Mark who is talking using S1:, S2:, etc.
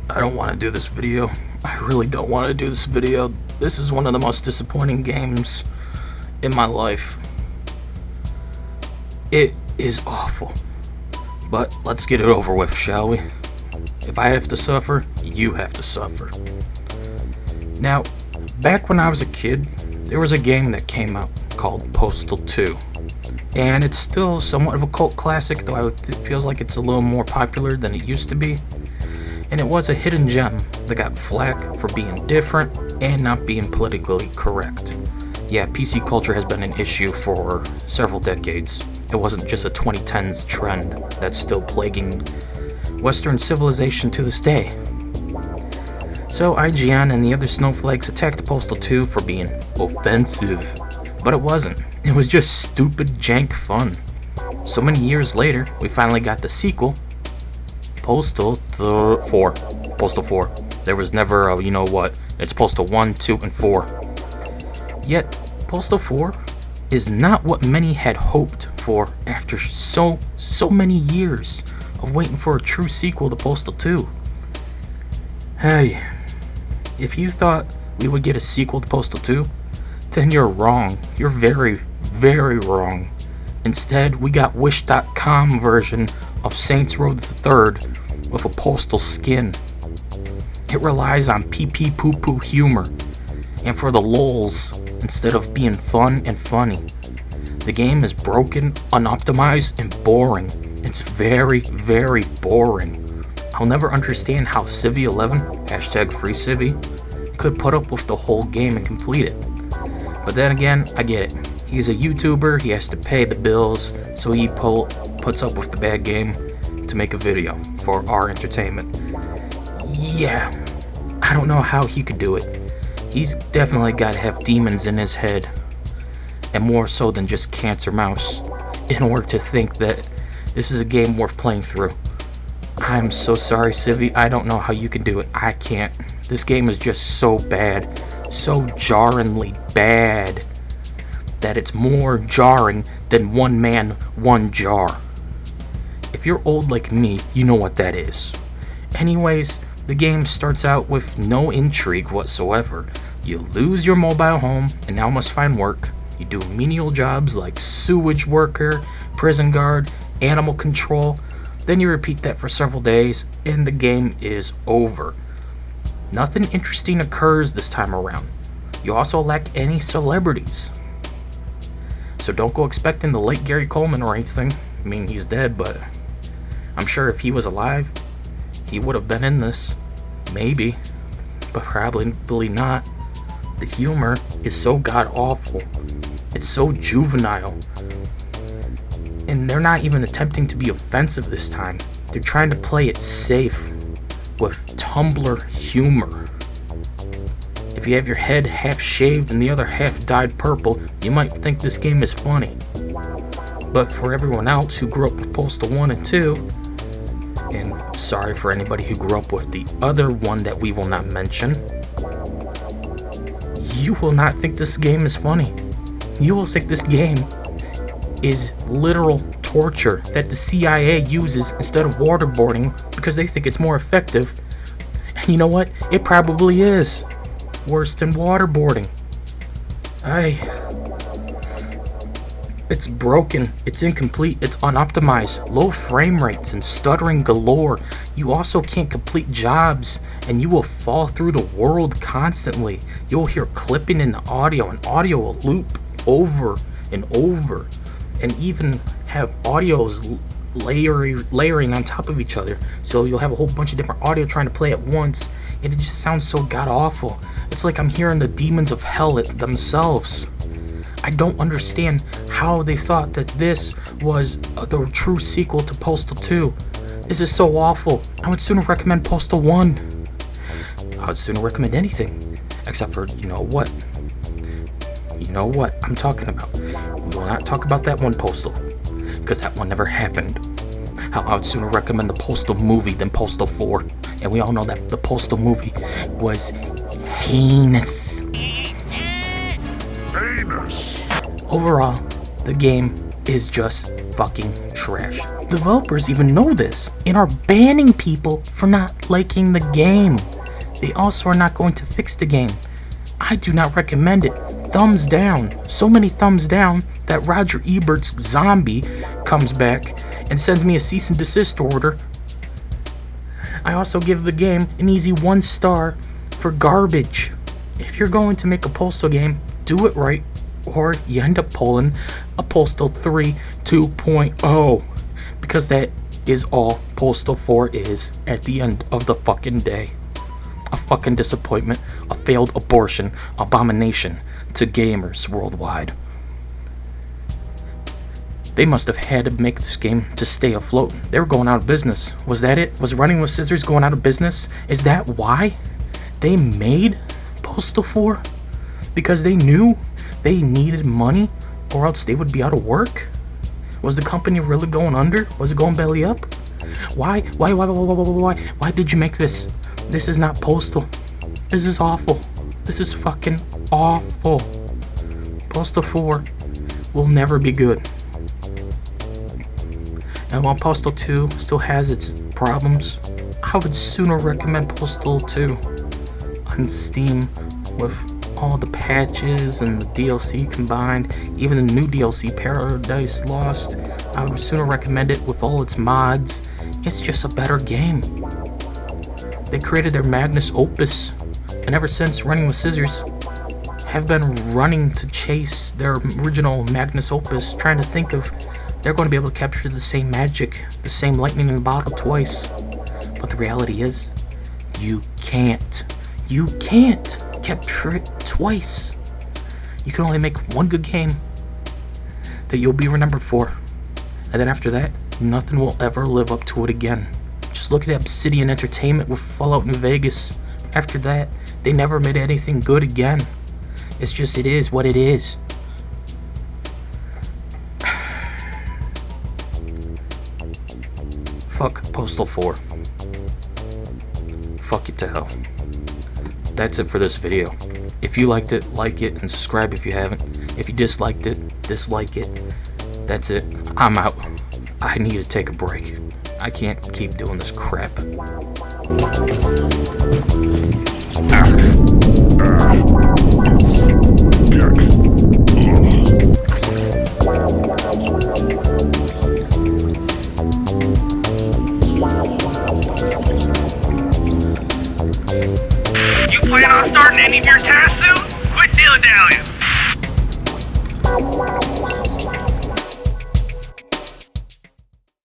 S1: I don't want to do this video. I really don't want to do this video. This is one of the most disappointing games in my life. It is awful. But let's get it over with, shall we? If I have to suffer, you have to suffer. Now, back when I was a kid, there was a game that came out called Postal II. And it's still somewhat of a cult classic, though it feels like it's a little more popular than it used to be. And it was a hidden gem that got flack for being different and not being politically correct. Yeah, PC culture has been an issue for several decades. It wasn't just a 2010s trend that's still plaguing Western civilization to this day. So IGN and the other snowflakes attacked Postal 2 for being offensive. But it wasn't. It was just stupid jank fun. So many years later, we finally got the sequel, Postal 4. Postal 4. There was never a, you know what, it's Postal 1, 2, and 4. Yet, Postal 4 is not what many had hoped for after so many years of waiting for a true sequel to Postal 2. Hey, if you thought we would get a sequel to Postal 2, then you're wrong. You're very, very wrong. Instead, we got Wish.com version of Saints Row the Third with a postal skin. It relies on pee-pee poo-poo humor, and for the lols, instead of being fun and funny. The game is broken, unoptimized, and boring. It's very, very boring. I'll never understand how Civvy11, #FreeCivvy, could put up with the whole game and complete it. But then again, I get it. He's a YouTuber, he has to pay the bills, so he puts up with the bad game to make a video for our entertainment. Yeah, I don't know how he could do it. He's definitely got to have demons in his head, and more so than just Cancer Mouse, in order to think that this is a game worth playing through. I'm so sorry, Civvy, I don't know how you can do it. I can't. This game is just so bad, so jarringly bad, that it's more jarring than one man, one jar. If you're old like me, you know what that is. Anyways, the game starts out with no intrigue whatsoever. You lose your mobile home and now must find work. You do menial jobs like sewage worker, prison guard, animal control. Then you repeat that for several days and the game is over. Nothing interesting occurs this time around. You also lack any celebrities. So don't go expecting the late Gary Coleman or anything. I mean, he's dead, but I'm sure if he was alive, he would have been in this. Maybe, but probably not. The humor is so god-awful. It's so juvenile. And they're not even attempting to be offensive this time. They're trying to play it safe with Tumblr humor. If you have your head half shaved and the other half dyed purple, you might think this game is funny. But for everyone else who grew up with Postal 1 and 2, and sorry for anybody who grew up with the other one that we will not mention, you will not think this game is funny. You will think this game is literal torture that the CIA uses instead of waterboarding because they think it's more effective. And you know what? It probably is worse than waterboarding. It's broken, it's incomplete, it's unoptimized, low frame rates and stuttering galore. You also can't complete jobs and you will fall through the world constantly. You'll hear clipping in the audio and audio will loop over and over and even have audios layering on top of each other. So you'll have a whole bunch of different audio trying to play at once and it just sounds so god-awful. It's like I'm hearing the demons of hell themselves. I don't understand how they thought that this was the true sequel to Postal 2. This is so awful. I would sooner recommend Postal 1. I would sooner recommend anything. Except for, you know what? You know what I'm talking about. We will not talk about that one Postal. Because that one never happened. I would sooner recommend the Postal movie than Postal 4. And we all know that the Postal movie was heinous. Overall, the game is just fucking trash. Developers even know this and are banning people for not liking the game. They also are not going to fix the game. I do not recommend it. Thumbs down. So many thumbs down that Roger Ebert's zombie comes back and sends me a cease and desist order. I also give the game an easy 1 star for garbage. If you're going to make a Postal game, do it right, or you end up pulling a Postal 3 2.0, because that is all Postal 4 is at the end of the fucking day. A fucking disappointment, a failed abortion, abomination to gamers worldwide. They must have had to make this game to stay afloat. They were going out of business. Was that it? Was Running with Scissors going out of business? Is that why they made Postal 4? Because they knew they needed money, or else they would be out of work? Was the company really going under? Was it going belly up? Why did you make this? This is not Postal. This is awful. This is fucking awful. Postal 4 will never be good. And while Postal 2 still has its problems, I would sooner recommend Postal 2 on Steam with all the patches and the DLC combined, even the new DLC, Paradise Lost. I would sooner recommend it with all its mods. It's just a better game. They created their Magnus Opus, and ever since Running with Scissors have been running to chase their original Magnus Opus, trying to think of they're going to be able to capture the same magic, the same lightning in a bottle twice. But the reality is, you can't. You can't capture it twice. You can only make one good game that you'll be remembered for. And then after that, nothing will ever live up to it again. Just look at Obsidian Entertainment with Fallout New Vegas. After that, they never made anything good again. It's just, it is what it is. Fuck Postal 4. Fuck it to hell. That's it for this video. If you liked it, like it, and subscribe if you haven't. If you disliked it, dislike it. That's it. I'm out. I need to take a break. I can't keep doing this crap.
S2: You plan on starting any of your tasks soon? Quit dilly-dallying!